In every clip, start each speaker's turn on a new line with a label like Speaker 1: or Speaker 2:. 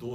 Speaker 1: 2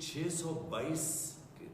Speaker 1: 622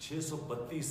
Speaker 1: 632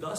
Speaker 1: 10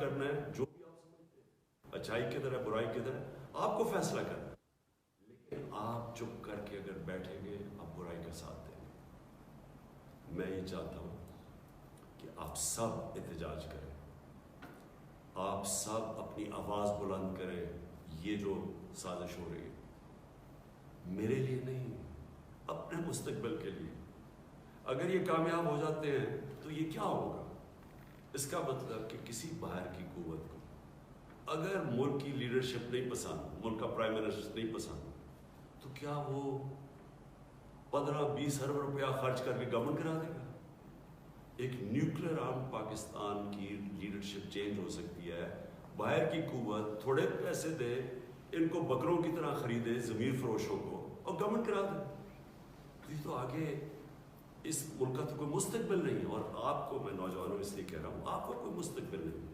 Speaker 1: کرنا ہے جو بھی آپ سمجھتے ہیں اچھائی کدھر ہے برائی کدھر ہے آپ کو فیصلہ کرنا ہے، لیکن آپ چپ کر کے اگر بیٹھیں گے آپ برائی کا ساتھ دیں گے۔ میں یہ چاہتا ہوں کہ آپ سب احتجاج کریں، آپ سب اپنی آواز بلند کریں، یہ جو سازش ہو رہی ہے میرے لیے نہیں، اپنے مستقبل کے لیے۔ اگر یہ کامیاب ہو جاتے ہیں تو یہ کیا ہوگا؟ اس کا مطلب کہ کسی باہر کی قوت کو اگر ملک کی لیڈرشپ نہیں پسند، ملک کا پرائم منسٹر نہیں پسند، تو کیا وہ 15-20 ارب روپیہ خرچ کر کے گورنمنٹ کرا دے گا؟ ایک نیوکلیر آرم پاکستان کی لیڈرشپ چینج ہو سکتی ہے، باہر کی قوت تھوڑے پیسے دے، ان کو بکروں کی طرح خریدے ضمیر فروشوں کو، اور گورنمنٹ کرا دے۔ یہ تو آگے اس ملک کا تو کوئی مستقبل نہیں ہے، اور آپ کو میں نوجوانوں اس لیے کہہ رہا ہوں آپ کا کوئی مستقبل نہیں ہے،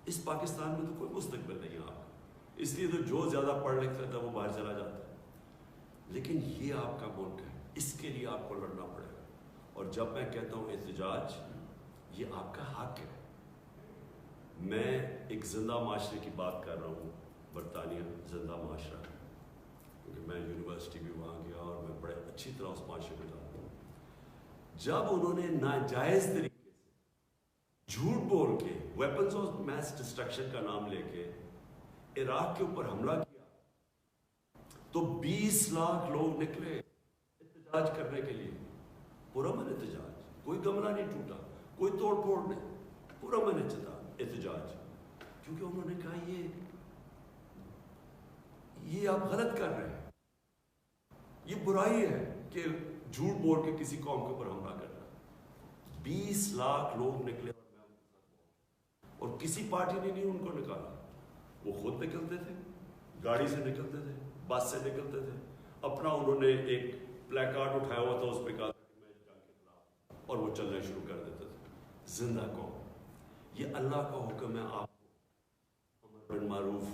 Speaker 1: اس پاکستان میں تو کوئی مستقبل نہیں ہے آپ کا، اس لیے تو جو زیادہ پڑھ لکھ لیتا ہے وہ باہر چلا جاتا ہے، لیکن یہ آپ کا ملک ہے، اس کے لیے آپ کو لڑنا پڑے گا۔ اور جب میں کہتا ہوں احتجاج، یہ آپ کا حق ہے۔ میں ایک زندہ معاشرے کی بات کر رہا ہوں، برطانیہ زندہ معاشرہ، کیونکہ میں یونیورسٹی بھی وہاں گیا اور میں بڑے اچھی طرح اس معاشرے کو جانتا ہوں۔ جب انہوں نے ناجائز طریقے سے جھوٹ بول کے ویپنز آف میس ڈسٹرکشن کا نام لے کے عراق کے اوپر حملہ کیا تو 20 لاکھ لوگ نکلے احتجاج کرنے کے لیے، پرامن احتجاج، کوئی گملہ نہیں ٹوٹا، کوئی توڑ پھوڑ نہیں، پرامن احتجاج، کیونکہ انہوں نے کہا یہ آپ غلط کر رہے ہیں، یہ برائی ہے کہ جھوٹ بول کے کسی قوم کے اوپر حملہ کرنا۔ 20 لاکھ لوگ نکلے اور میں ان کے ساتھ ہوں، اور کسی پارٹی نے نہیں ان کو نکالا، وہ خود نکلتے تھے، گاڑی سے نکلتے تھے، بس سے نکلتے تھے، اپنا انہوں نے ایک پلیک کارڈ اٹھایا ہوا تھا، اس پہ کہا تھا کہ میں جنگ کے خلاف، اور وہ چلنا شروع کر دیتے تھے۔ زندہ قوم، یہ اللہ کا حکم ہے آپ کو، امر بالمعروف،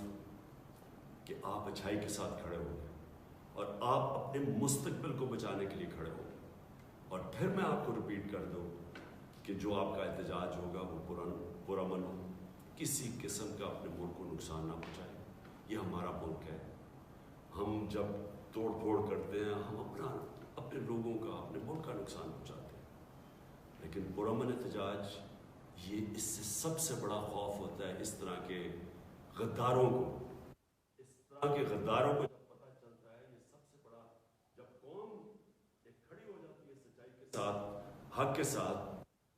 Speaker 1: کہ آپ اچھائی کے ساتھ کھڑے ہوں گے اور آپ اپنے مستقبل کو بچانے کے لیے کھڑے ہوں گے۔ اور پھر میں آپ کو ریپیٹ کر دوں کہ جو آپ کا احتجاج ہوگا وہ پرامن ہو، کسی قسم کا اپنے ملک کو نقصان نہ پہنچائے، یہ ہمارا ملک ہے۔ ہم جب توڑ پھوڑ کرتے ہیں ہم اپنے لوگوں کا، اپنے ملک کا نقصان پہنچاتے ہیں، لیکن پرامن احتجاج، یہ اس سے سب سے بڑا خوف ہوتا ہے اس طرح کے غداروں کو، اس طرح کے غداروں کو جب پتہ چلتا ہے، یہ سب سے بڑا، جب قوم ایک کھڑی ہو جاتی ہے سچائی کے ساتھ، حق کے ساتھ،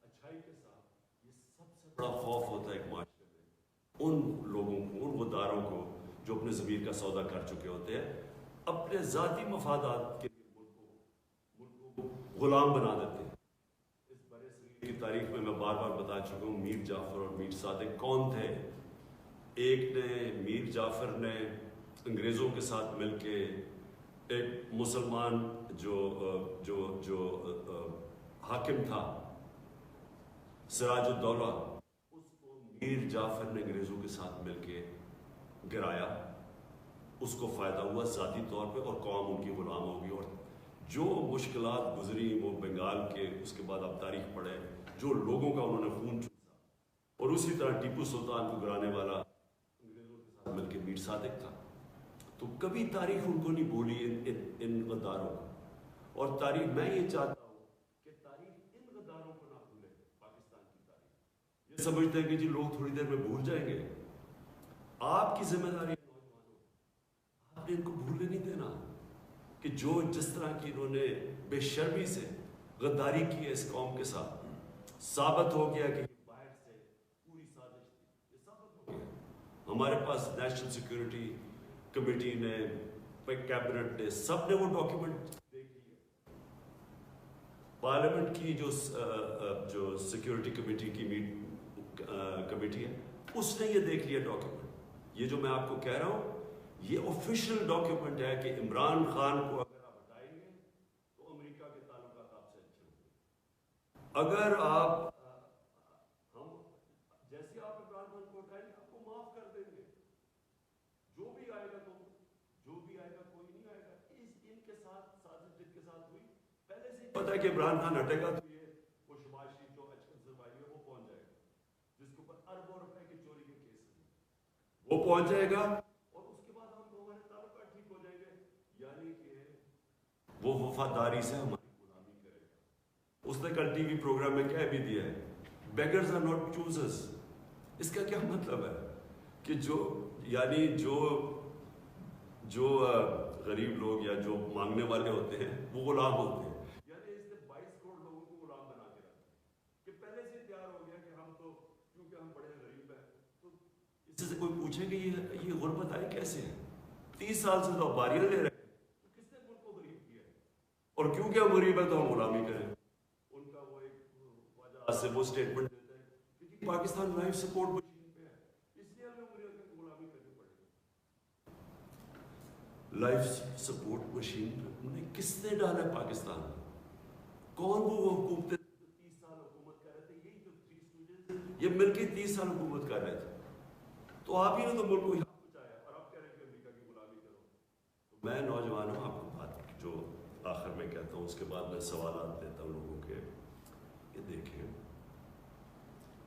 Speaker 1: اچھائی کے ساتھ، یہ سب سے بڑا خوف ہوتا ہے ایک معاشرے میں ان لوگوں کو، ان غداروں کو جو اپنے ضمیر کا سودا کر چکے ہوتے ہیں، اپنے ذاتی مفادات کے لیے ملک کو غلام بنا دیتے ہیں۔ اس برے صغیر کی تاریخ میں بار بار بتا چکا ہوں، میر جعفر اور میر صادق کون تھے؟ ایک نے، میر جعفر نے انگریزوں کے ساتھ مل کے ایک مسلمان جو حاکم تھا سراج الدولہ، اس کو میر جعفر نے انگریزوں کے ساتھ مل کے گرایا، اس کو فائدہ ہوا ذاتی طور پہ، اور قوم ان کی غلام ہوگی، اور جو مشکلات گزری وہ بنگال کے، اس کے بعد آپ تاریخ پڑھیں، جو لوگوں کا انہوں نے خون چوسا، اور اسی طرح ٹیپو سلطان کو گرانے والا انگریزوں کے ساتھ مل کے میر صادق تھا۔ تو کبھی تاریخ ان کو نہیں بھولی، ان غداروں کو، اور تاریخ، میں یہ چاہتا ہوں کہ تاریخ ان غداروں کو نہ بھولے۔ پاکستان کی تاریخ یہ سمجھتے ہیں کہ جی لوگ تھوڑی دیر میں بھول جائیں گے، آپ کی ذمہ داری ہے نوجوانوں، آپ نے ان کو بھولنے نہیں دینا کہ جو جس طرح کی انہوں نے بے شرمی سے غداری کی ہے اس قوم کے ساتھ، ثابت ہو گیا کہ یہ باہر سے پوری سازش تھی، یہ ثابت ہو گیا۔ ہمارے پاس نیشنل سیکورٹی کمیٹی نے، کیبنٹ نے، سب نے وہ ڈاکیومنٹ دیکھ لی ہے۔ پارلیمنٹ کی جو سیکورٹی کمیٹی کی کمیٹی ہے، اس نے یہ دیکھ لیا ڈاکیومنٹ۔ یہ جو میں آپ کو کہہ رہا ہوں یہ آفیشیل ڈاکیومنٹ ہے کہ عمران خان کو اگر آپ ہٹائیں گے تو امریکہ کے تعلقات آپ سے اچھے ہوں گے۔ اگر آپ جیسے آپ عمران خان کو ہٹائیں گے آپ کو معاف کر دیں گے، جو بھی آئے گا کوئی نہیں آئے گا۔ ان کے ساتھ سازش جن کے ساتھ ہوئی، پہلے سے پتہ ہے کہ عمران خان ہٹے گا تو یہ وہ شباز شریف جو ایکس کنزرویٹو ہے وہ پہنچ جائے گا، جس کے اوپر اربوں وہ پہنچ جائے گا اور اس کے بعد ہم ہمارے تعلقات ٹھیک ہو جائیں گے، یعنی کہ وہ وفاداری سے ہماری غلامی کرے گا۔ اس نے کل ٹی وی پروگرام میں کہہ بھی دیا ہے بیگرز آر ناٹ چوزرز۔ اس کا کیا مطلب ہے کہ یعنی جو غریب لوگ یا جو مانگنے والے ہوتے ہیں وہ غلام ہوتے ہیں، یعنی اس نے 22 کروڑ لوگوں کو غلام بنا کے رکھا کہ پہلے سے تیار ہو گیا کہ ہم تو کیونکہ ہم بڑے غریب ہیں تو اس سے کوئی پوچھے کہ یہ غربت آئی کیسے ہے؟ 30 سال سے تو باریاں لے رہے ہیں، تو کس نے ملک کو غریب کیا ہے؟ اور کیونکہ ہم غریب ہیں تو ہم غلامی کریں۔ ان کا وہ ایک وجہ سے وہ اسٹیٹمنٹ دیتا ہے کیونکہ پاکستان لائف سپورٹ مشین پہ ہے، اس لیے ہمیں غلامی کرنی پڑے گی۔ لائف سپورٹ مشین پہ کس نے ڈالا ہے پاکستان میں؟ کون وہ حکومتیں 30 سال حکومت کر رہے تھے؟ یہی جو 3 اسٹوڈنٹس یہ مل کے 30 سال حکومت کر رہے تھے، تو آپ ہی نے تو ملک کو یہاں پہنچایا اور آپ کہہ رہے ہیں کہ امریکہ کی غلامی کرو۔ تو میں نوجوانوں آپ کو بات جو آخر میں کہتا ہوں، اس کے بعد میں سوالات دیتا ہوں لوگوں کے، کہ دیکھیں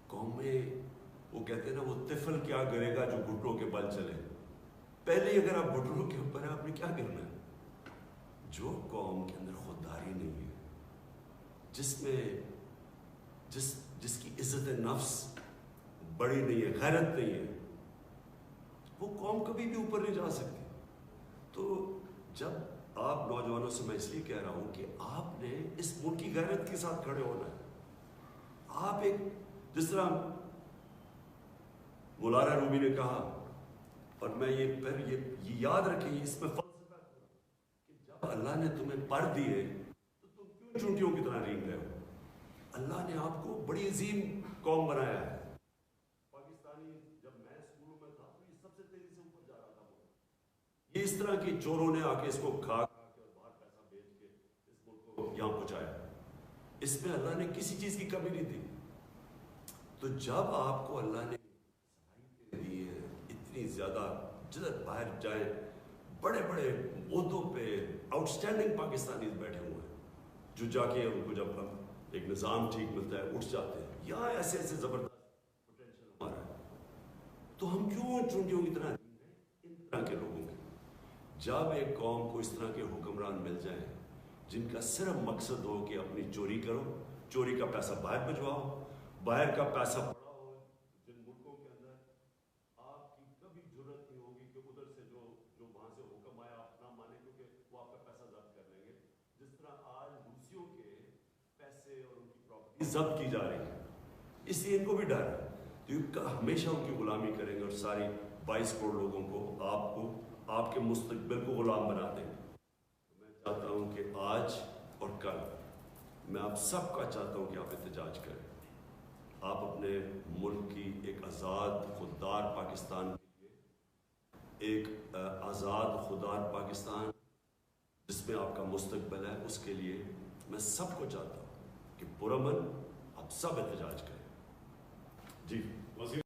Speaker 1: قوم میں وہ کہتے ہیں نا وہ طفل کیا کرے گا جو گھٹنوں کے بل چلے، پہلے اگر آپ گھٹنوں کے اوپر ہیں آپ نے کیا کرنا ہے؟ جو قوم کے اندر خودداری نہیں ہے، جس میں جس کی عزت نفس بڑی نہیں ہے، غیرت نہیں ہے، وہ قوم کبھی بھی اوپر نہیں جا سکتی۔ تو جب آپ نوجوانوں سے میں اس لیے کہہ رہا ہوں کہ آپ نے اس ملک کی غیرت کے ساتھ کھڑے ہونا ہے۔ آپ ایک جس طرح مولانا رومی نے کہا، اور میں یہ یاد رکھیں اس میں فلسفہ کہ جب اللہ نے تمہیں پر دیے تو تم کیوں چونٹیوں کی طرح رینگ رہے ہو؟ اللہ نے آپ کو بڑی عظیم قوم بنایا ہے۔ پاکستانی جب میں اسکولوں میں تھا تو یہ سب سے تیزی سے اوپر جا رہا تھا، یہ اس طرح کی چوروں نے آ کے اس کو کھا کے اور باہر پیسہ بیچ کے اس ملک کو یہاں پہنچایا۔ اس میں اللہ نے کسی چیز کی کمی نہیں دی۔ تو جب آپ کو اللہ نے صلاحیتیں دی ہے اتنی زیادہ، جدھر باہر جائیں بڑے بڑے عہدوں پہ آؤٹ اسٹینڈنگ پاکستانیز بیٹھے ہوئے ہیں جو جا کے ان کو جب ایک نظام ٹھیک ملتا ہے اٹھ جاتے ہیں، یہاں ایسے ایسے زبردست پوٹینشل ہمارا ہے، تو ہم کیوں چونٹیوں کی طرح ان طرح کے لوگوں کے؟ جب ایک قوم کو اس طرح کے حکمران مل جائیں جن کا صرف مقصد ہو کہ اپنی چوری کرو، چوری کا پیسہ باہر بھجواؤ، باہر کا پیسہ پڑا ہو، جن ملکوں کے اندر آپ کی کبھی ضرورت نہیں ہوگی کہ ادھر سے جو وہاں سے حکم آیا آپ نہ مانے کیونکہ وہ آپ کا پیسہ ضبط کر لیں گے، جس طرح آج روسیوں کے پیسے اور ان کی پراپرٹی ضبط کی جا رہی ہے، اس لیے ان کو بھی ڈر ہے، تو ہمیشہ ان کی غلامی کریں گے اور ساری 22 کروڑ لوگوں کو آپ کے مستقبل کو غلام بنا دیں گے۔ میں چاہتا ہوں کہ آج اور کل میں آپ سب کا چاہتا ہوں کہ آپ احتجاج کریں، آپ اپنے ملک کی ایک آزاد خوددار پاکستان کے لیے، ایک آزاد خوددار پاکستان جس میں آپ کا مستقبل ہے، اس کے لیے میں سب کو چاہتا ہوں کہ پرامن آپ سب احتجاج کریں۔ جی